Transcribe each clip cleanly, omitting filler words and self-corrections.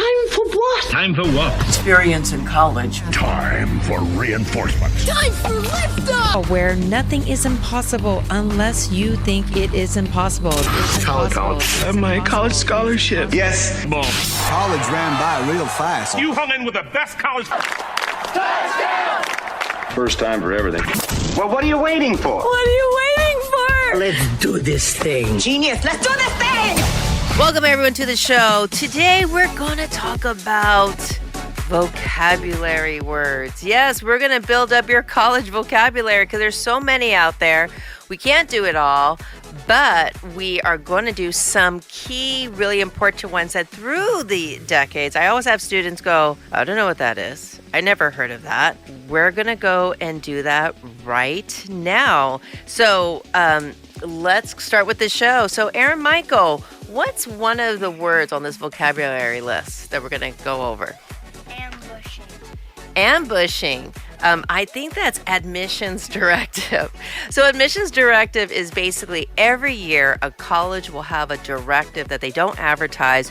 Time for what? Time for what? Experience in college. Time for reinforcement. Time for liftoff! Where nothing is impossible unless you think it is impossible. College. My college scholarship. Yes. Boom. College ran by real fast. You hung in with the best college. First time for everything. Well, what are you waiting for? What are you waiting for? Let's do this thing. Genius, let's do this thing! Welcome everyone to the show. Today we're going to talk about vocabulary words. Yes, we're going to build up your college vocabulary because there's so many out there. We can't do it all, but we are going to do some key, really important ones that through the decades, I always have students go, I don't know what that is. I never heard of that. We're going to go and do that right now. So let's start with the show. So Aaron Michael, what's one of the words on this vocabulary list that we're going to go over? Ambushing. Ambushing. I think that's admissions directive. So admissions directive is basically every year a college will have a directive that they don't advertise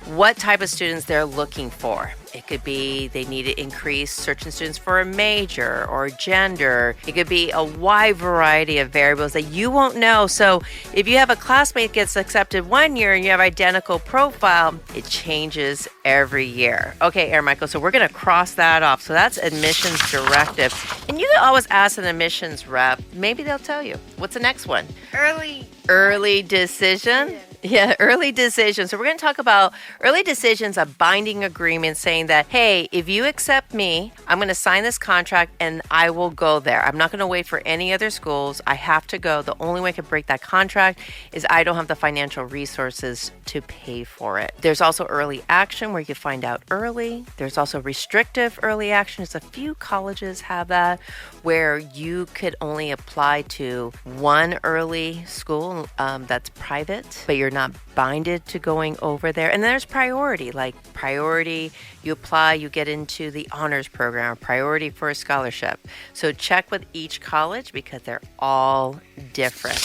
what type of students they're looking for. It could be they need to increase certain students for a major or gender. It could be a wide variety of variables that you won't know. So if you have a classmate gets accepted one year and you have identical profile, it changes every year. Okay, Aaron Michael, so we're going to cross that off. So that's admissions directive. And you can always ask an admissions rep. Maybe they'll tell you. What's the next one? Early decision. Yeah, early decision. So we're going to talk about early decisions, a binding agreement saying that, hey, if you accept me, I'm going to sign this contract and I will go there. I'm not going to wait for any other schools. I have to go. The only way I can break that contract is I don't have the financial resources to pay for it. There's also early action where you can find out early. There's also restrictive early action. There's a few colleges have that where you could only apply to one early school that's private, but you're not binded to going over there. And then there's priority, you apply, you get into the honors program, priority for a scholarship. So check with each college because they're all different.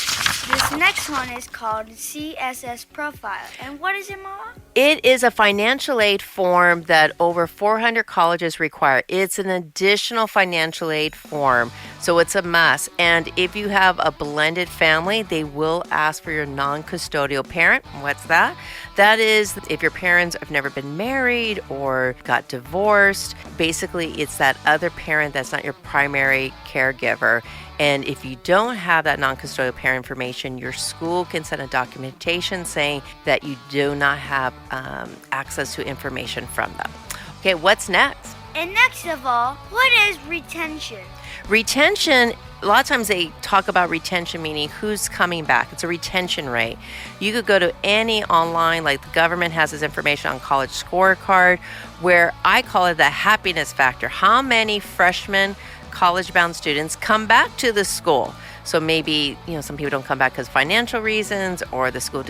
This next one is called Css Profile. And what is it, Mama? It is a financial aid form that over 400 colleges require. It's an additional financial aid form, so it's a must. And if you have a blended family, they will ask for your non-custodial parent. What's that? That is if your parents have never been married or got divorced. Basically, it's that other parent that's not your primary caregiver. And if you don't have that non-custodial parent information, your school can send a documentation saying that you do not have access to information from them. Okay, what's next? And next of all, what is retention? Retention, a lot of times they talk about retention meaning who's coming back. It's a retention rate. You could go to any online, like the government has this information on College Scorecard, where I call it the happiness factor. How many freshmen college-bound students come back to the school? So maybe, some people don't come back because financial reasons, or the school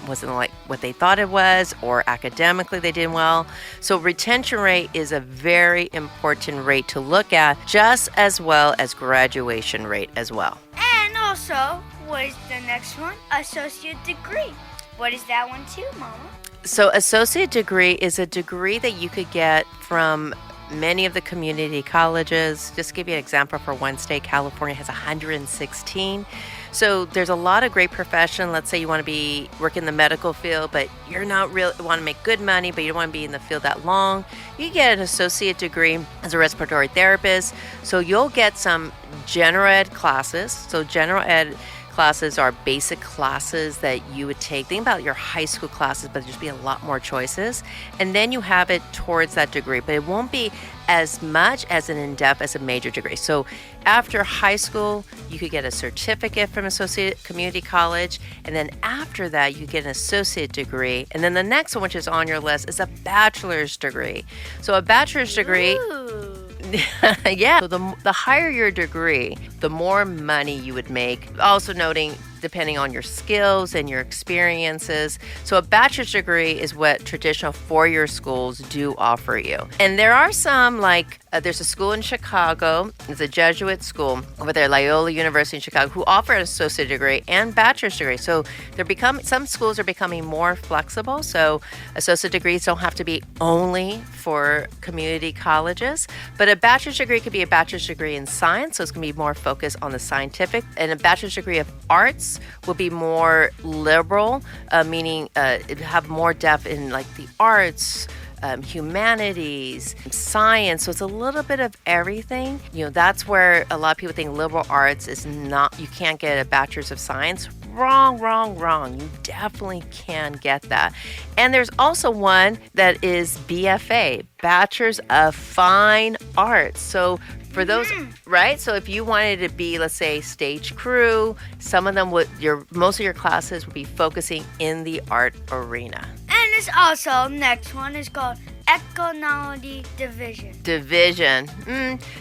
wasn't like what they thought it was, or academically they did well. So retention rate is a very important rate to look at, just as well as graduation rate as well. And also, what is the next one? Associate degree. What is that one too, Mama? So associate degree is a degree that you could get from many of the community colleges. Just to give you an example, for one state, California has 116. So there's a lot of great profession. Let's say you want to be work in the medical field, but you're not really want to make good money, but you don't want to be in the field that long. You get an associate degree as a respiratory therapist. So you'll get some general ed classes. So general ed classes are basic classes that you would take. Think about your high school classes, but there's be a lot more choices. And then you have it towards that degree, but it won't be as much as an in-depth as a major degree. So after high school, you could get a certificate from Associate Community College. And then after that, you get an associate degree. And then the next one, which is on your list, is a bachelor's degree. So a bachelor's degree... Yeah. So the higher your degree, the more money you would make. Also noting depending on your skills and your experiences. So a bachelor's degree is what traditional four-year schools do offer you. And there are some, like there's a school in Chicago, it's a Jesuit school over there, Loyola University in Chicago, who offer an associate degree and bachelor's degree. So some schools are becoming more flexible. So associate degrees don't have to be only for community colleges, but a bachelor's degree could be a bachelor's degree in science, so it's going to be more focused on the scientific, and a bachelor's degree of arts will be more liberal, meaning it have more depth in like the arts, humanities, science. So it's a little bit of everything. That's where a lot of people think liberal arts is not, you can't get a bachelor's of science. Wrong. You definitely can get that. And there's also one that is BFA, Bachelor's of Fine Arts. So for those, right? So if you wanted to be, let's say, stage crew, some of them most of your classes would be focusing in the art arena. And it's also, next one is called Economic Division.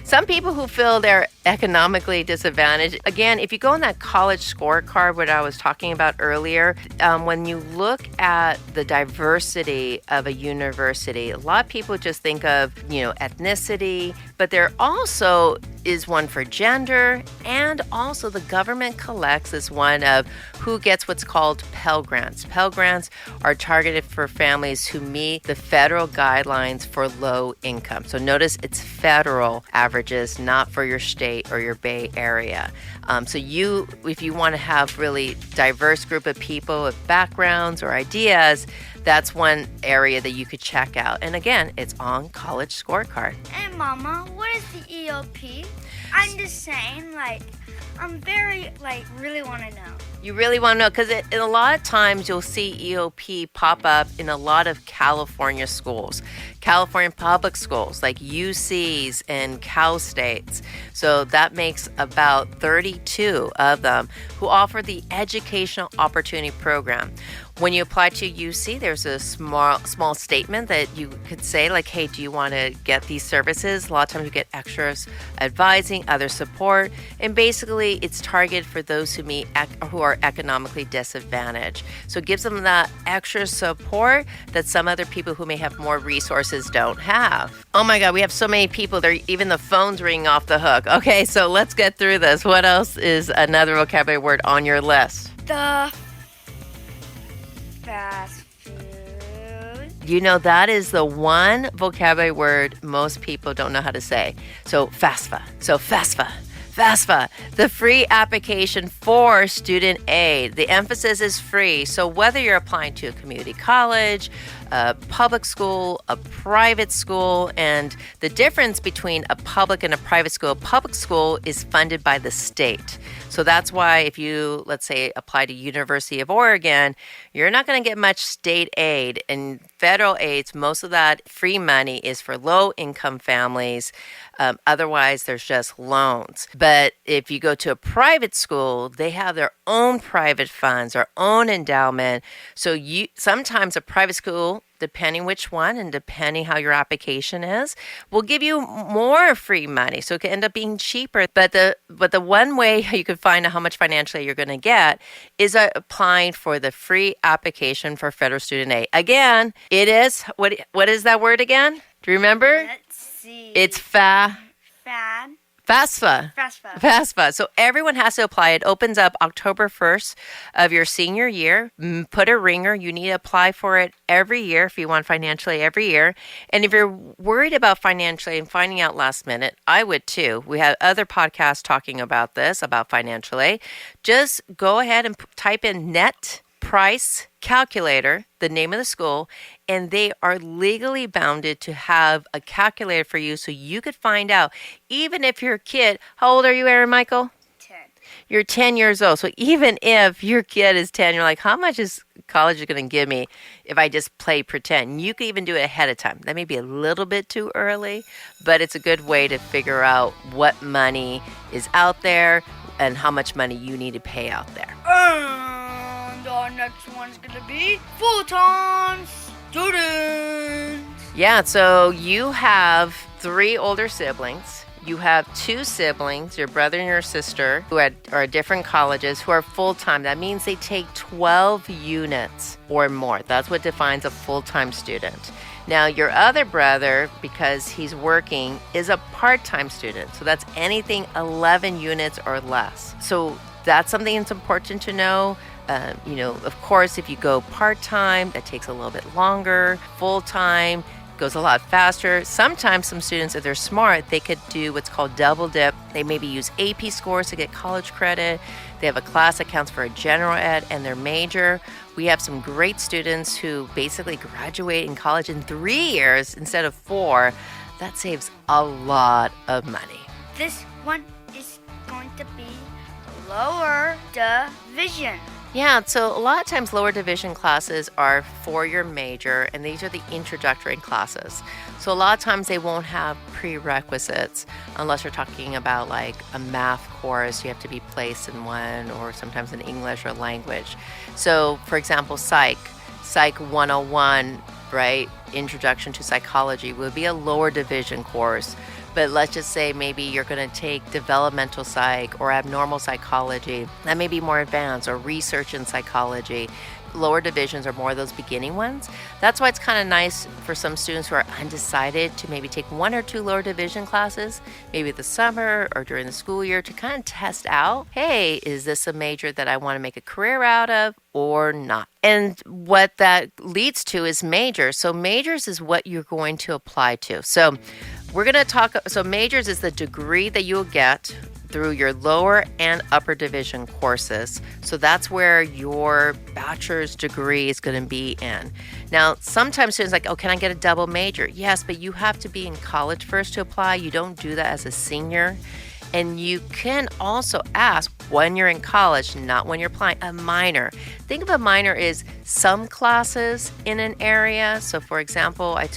Some people who feel they're economically disadvantaged. Again, if you go on that college scorecard, what I was talking about earlier, when you look at the diversity of a university, a lot of people just think of, ethnicity, but there also is one for gender, and also the government collects is one of who gets what's called Pell Grants. Pell Grants are targeted for families who meet the federal guidelines for low income. So notice it's federal averages, not for your state or your Bay Area. So if you want to have really diverse group of people with backgrounds or ideas, that's one area that you could check out. And again, it's on College Scorecard. And Mama, what is the EOP? I'm just saying, I'm very, really want to know. You really want to know, because in a lot of times you'll see EOP pop up in a lot of California schools, California public schools like UCs and Cal States. So that makes about 32 of them who offer the Educational Opportunity Program. When you apply to UC, there's a small statement that you could say, like, hey, do you want to get these services? A lot of times you get extras advising, other support, and basically it's targeted for those who are economically disadvantaged. So it gives them that extra support that some other people who may have more resources don't have. Oh my God, we have so many people, even the phone's ringing off the hook. Okay, so let's get through this. What else is another vocabulary word on your list? The fast food. That is the one vocabulary word most people don't know how to say. So FAFSA. FAFSA, the free application for student aid. The emphasis is free. So whether you're applying to a community college, a public school, a private school, and the difference between a public and a private school is funded by the state. So that's why if you, let's say, apply to University of Oregon, you're not going to get much state aid. And federal aids, most of that free money is for low-income families. Otherwise, there's just loans. But if you go to a private school, they have their own private funds, their own endowment. So sometimes a private school, depending which one and depending how your application is, will give you more free money. So it can end up being cheaper. But the one way you could find out how much financially you're going to get is applying for the free application for federal student aid. Again, it is, what is that word again? Do you remember? Let's see. It's FAFSA. So everyone has to apply. It opens up October 1st of your senior year. Put a ringer. You need to apply for it every year if you want financially every year. And if you're worried about financially and finding out last minute, I would too. We have other podcasts talking about this, about financial aid. Just go ahead and type in net price calculator, the name of the school, and they are legally bounded to have a calculator for you so you could find out, even if you're a kid. How old are you, Aaron Michael? 10. You're 10 years old. So even if your kid is 10, you're like, how much is college going to give me if I just play pretend? You can even do it ahead of time. That may be a little bit too early, but it's a good way to figure out what money is out there and how much money you need to pay out there. And our next one's going to be full-time students. Yeah, so you have 3 older siblings. you have two siblings, your brother and your sister, who are at different colleges, who are full-time. That means they take 12 units or more. That's what defines a full-time student. Now, your other brother, because he's working, is a part-time student. So that's anything 11 units or less. So that's something that's important to know. Of course, if you go part-time, that takes a little bit longer. Full-time goes a lot faster. Sometimes some students, if they're smart, they could do what's called double dip. They maybe use AP scores to get college credit. They have a class that counts for a general ed and their major. We have some great students who basically graduate in college in 3 years instead of 4. That saves a lot of money. This one is going to be lower division. Yeah, so a lot of times lower division classes are for your major, and these are the introductory classes. So a lot of times they won't have prerequisites unless you're talking about like a math course. You have to be placed in one, or sometimes in English or language. So for example, Psych 101, right? Introduction to Psychology would be a lower division course. But let's just say maybe you're going to take developmental psych or abnormal psychology. That may be more advanced, or research in psychology. Lower divisions are more of those beginning ones. That's why it's kind of nice for some students who are undecided to maybe take 1 or 2 lower division classes, maybe the summer or during the school year, to kind of test out, hey, is this a major that I want to make a career out of or not? And what that leads to is majors. So majors is what you're going to apply to. So we're going to talk, so majors is the degree that you'll get through your lower and upper division courses. So that's where your bachelor's degree is going to be in. Now, sometimes students are like, oh, can I get a double major? Yes, but you have to be in college first to apply. You don't do that as a senior. And you can also ask when you're in college, not when you're applying, a minor. Think of a minor as some classes in an area. So for example, I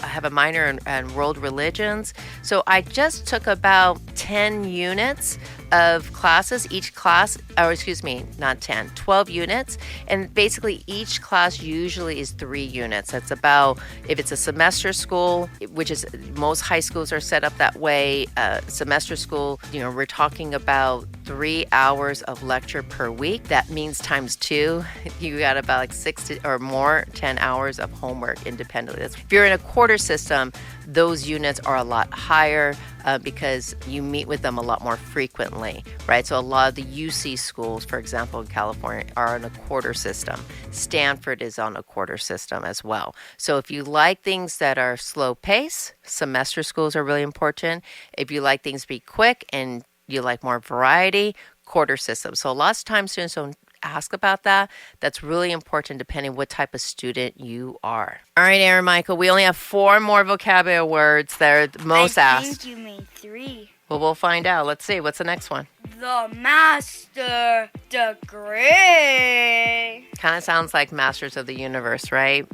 have a minor in world religions. So I just took about 10 units of classes, each class, or excuse me, not 10, 12 units. And basically each class usually is 3 units. That's about, if it's a semester school, which is most high schools are set up that way, semester school, we're talking about 3 hours of lecture per week. That means times 2, you got about like 6 or more, 10 hours of homework independently. If you're in a quarter system, those units are a lot higher because you meet with them a lot more frequently, right? So a lot of the UC schools, for example, in California, are on a quarter system. Stanford is on a quarter system as well. So if you like things that are slow pace, semester schools are really important. If you like things to be quick and you like more variety, quarter system. So lots of times students don't ask about that. That's really important depending what type of student you are. All right, Aaron Michael, we only have 4 more vocabulary words that are the most asked. I think you mean 3. Well, we'll find out. Let's see. What's the next one? The master degree. Kind of sounds like Masters of the Universe, right?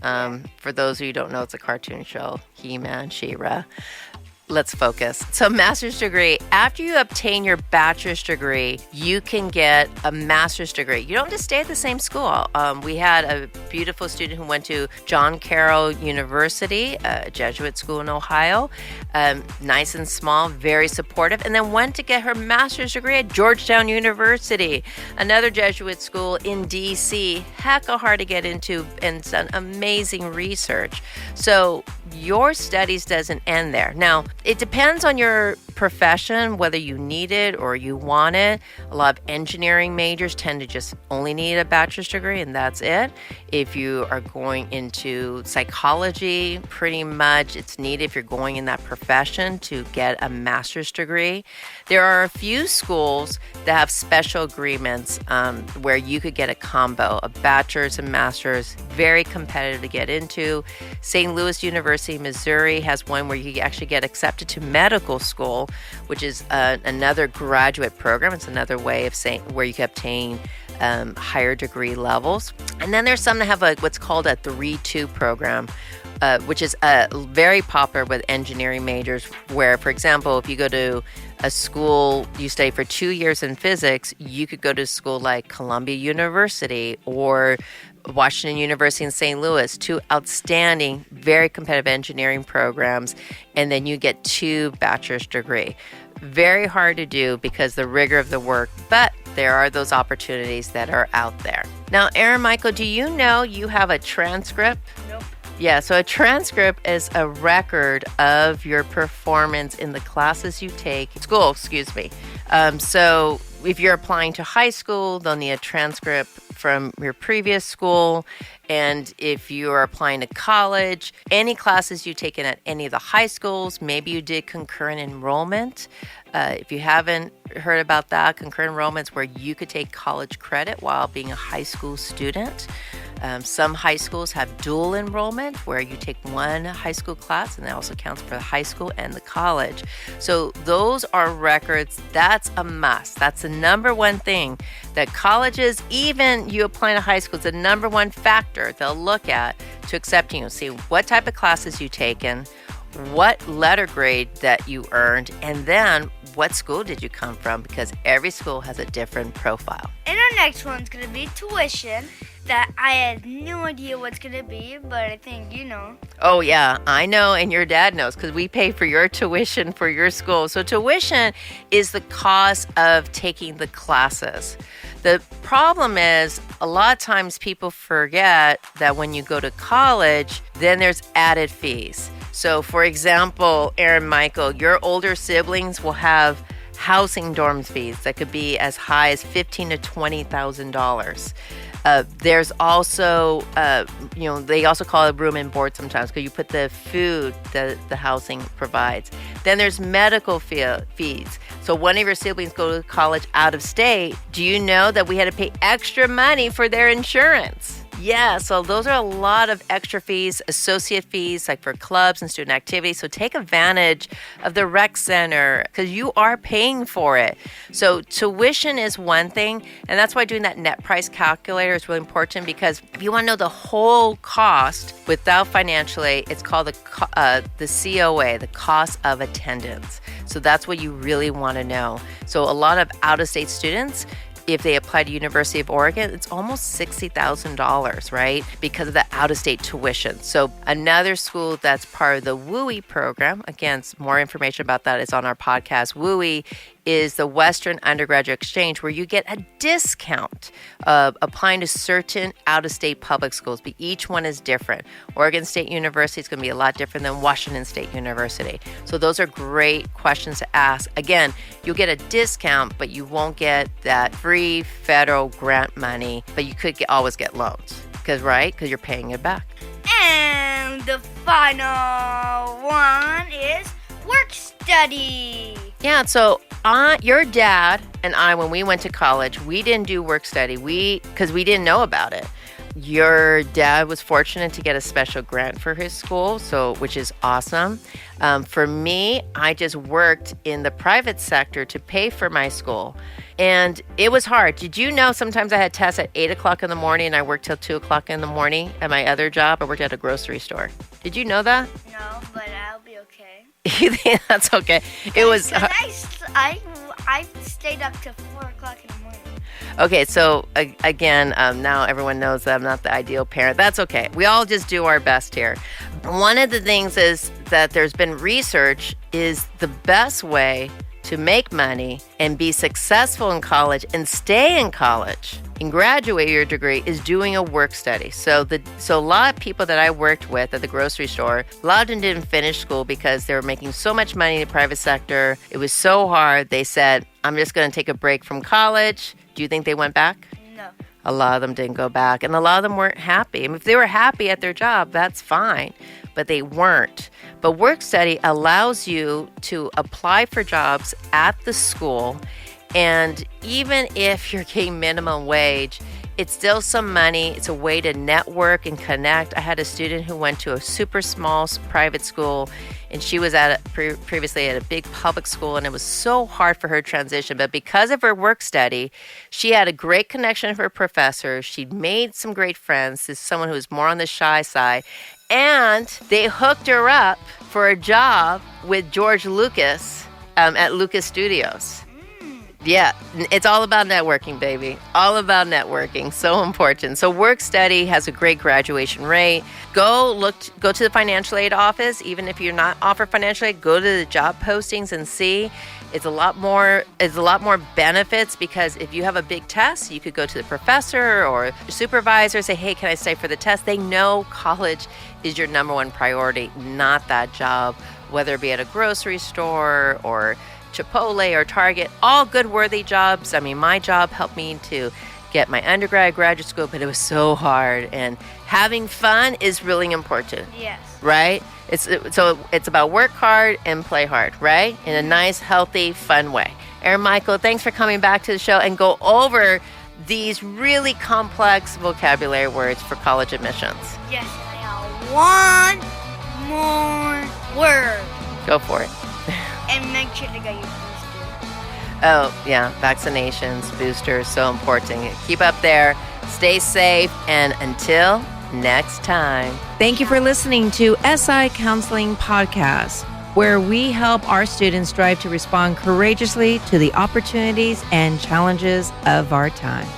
For those of you who don't know, it's a cartoon show. He-Man, She-Ra. Let's focus. So master's degree, after you obtain your bachelor's degree, you can get a master's degree. You don't just stay at the same school. We had a beautiful student who went to John Carroll University, a Jesuit school in Ohio. Nice and small, very supportive, and then went to get her master's degree at Georgetown University, another Jesuit school in DC. Hecka hard to get into, and done amazing research. So your studies doesn't end there. Now, it depends on your profession, whether you need it or you want it. A lot of engineering majors tend to just only need a bachelor's degree and that's it. If you are going into psychology, pretty much it's needed if you're going in that profession to get a master's degree. There are a few schools that have special agreements where you could get a combo, a bachelor's and master's, very competitive to get into. St. Louis University, Missouri has one where you actually get accepted to medical school, which is another graduate program. It's another way of saying where you can obtain higher degree levels. And then there's some that have what's called a 3-2 program, which is very popular with engineering majors, where, for example, if you go to a school, you stay for 2 years in physics, you could go to a school like Columbia University or Washington University in St. Louis, 2 outstanding, very competitive engineering programs, and then you get 2 bachelor's degree. Very hard to do because the rigor of the work, but there are those opportunities that are out there. Now, Aaron Michael, do you know you have a transcript? Nope. Yeah, so a transcript is a record of your performance in the classes you take, school, excuse me. So if you're applying to high school, they'll need a transcript from your previous school. And if you are applying to college, any classes you've taken at any of the high schools, maybe you did concurrent enrollment. If you haven't heard about that, concurrent enrollment is where you could take college credit while being a high school student. Some high schools have dual enrollment where you take one high school class and that also counts for the high school and the college. So those are records. That's a must. That's the number one thing that colleges, even you applying to high school, is the number one factor they'll look at to accepting you. See what type of classes you've taken, what letter grade that you earned, and then what school did you come from, because every school has a different profile. And our next one's going to be tuition, that I had no idea what's going to be, but I think you know. Oh, yeah, I know, and your dad knows because we pay for your tuition for your school. So tuition is the cost of taking the classes. The problem is a lot of times people forget that when you go to college, then there's added fees. So, for example, Aaron Michael, your older siblings will have housing dorm fees that could be as high as $15,000 to $20,000. There's also, they also call it room and board sometimes because you put the food that the housing provides. Then there's medical fees. So one of your siblings go to college out of state. Do you know that we had to pay extra money for their insurance? Yeah, so those are a lot of extra fees, associate fees, like for clubs and student activities. So take advantage of the rec center because you are paying for it. So tuition is one thing, and that's why doing that net price calculator is really important because if you want to know the whole cost without financial aid, it's called the COA, the cost of attendance. So that's what you really want to know. So a lot of out-of-state students, if they apply to University of Oregon, it's almost $60,000, right? Because of the out-of-state tuition. So another school that's part of the WUI program, again, more information about that is on our podcast. WUI is the Western Undergraduate Exchange where you get a discount of applying to certain out-of-state public schools, but each one is different. Oregon State University is going to be a lot different than Washington State University. So those are great questions to ask. Again, you'll get a discount, but you won't get that free federal grant money, but you could always get loans because you're paying it back. And the final one is work study. Yeah, so your dad and I, when we went to college, we didn't do work study because we didn't know about it. Your dad was fortunate to get a special grant for his school, which is awesome. For me, I just worked in the private sector to pay for my school. And it was hard. Did you know sometimes I had tests at 8 o'clock in the morning and I worked till 2 o'clock in the morning at my other job? I worked at a grocery store. Did you know that? No, but I'll be okay. You think that's okay? It was. I stayed up till 4 o'clock in the morning. Okay, so again, now everyone knows that I'm not the ideal parent. That's okay. We all just do our best here. One of the things is that there's been research is the best way to make money and be successful in college and stay in college and graduate your degree is doing a work study. So a lot of people that I worked with at the grocery store, a lot of them didn't finish school because they were making so much money in the private sector. It was so hard. They said, I'm just going to take a break from college. Do you think they went back? No. A lot of them didn't go back, and a lot of them weren't happy. I mean, if they were happy at their job, that's fine, but they weren't. But work study allows you to apply for jobs at the school, and even if you're getting minimum wage, it's still some money. It's a way to network and connect. I had a student who went to a super small private school, and she was previously at a big public school, and it was so hard for her to transition. But because of her work study, she had a great connection with her professor. She'd made some great friends. This is someone who was more on the shy side. And they hooked her up for a job with George Lucas at Lucas Studios. Yeah, it's all about networking, baby. All about networking. So important. So Work Study has a great graduation rate. Go to the financial aid office. Even if you're not offered financial aid, go to the job postings and see. It's a lot more benefits because if you have a big test, you could go to the professor or your supervisor, say, hey, can I stay for the test? They know college is your number one priority, not that job, whether it be at a grocery store or Chipotle or Target, all good worthy jobs. I mean, my job helped me to get my undergrad, graduate school, but it was so hard. And having fun is really important. Yes. Right? It's about work hard and play hard, right? In a nice, healthy, fun way. Aaron Michael, thanks for coming back to the show and go over these really complex vocabulary words for college admissions. Yes, and I got one more word. Go for it. And make sure to get your booster. Oh, yeah, vaccinations, boosters, so important. Keep up there, stay safe, and until next time. Thank you for listening to SI Counseling Podcast, where we help our students strive to respond courageously to the opportunities and challenges of our time.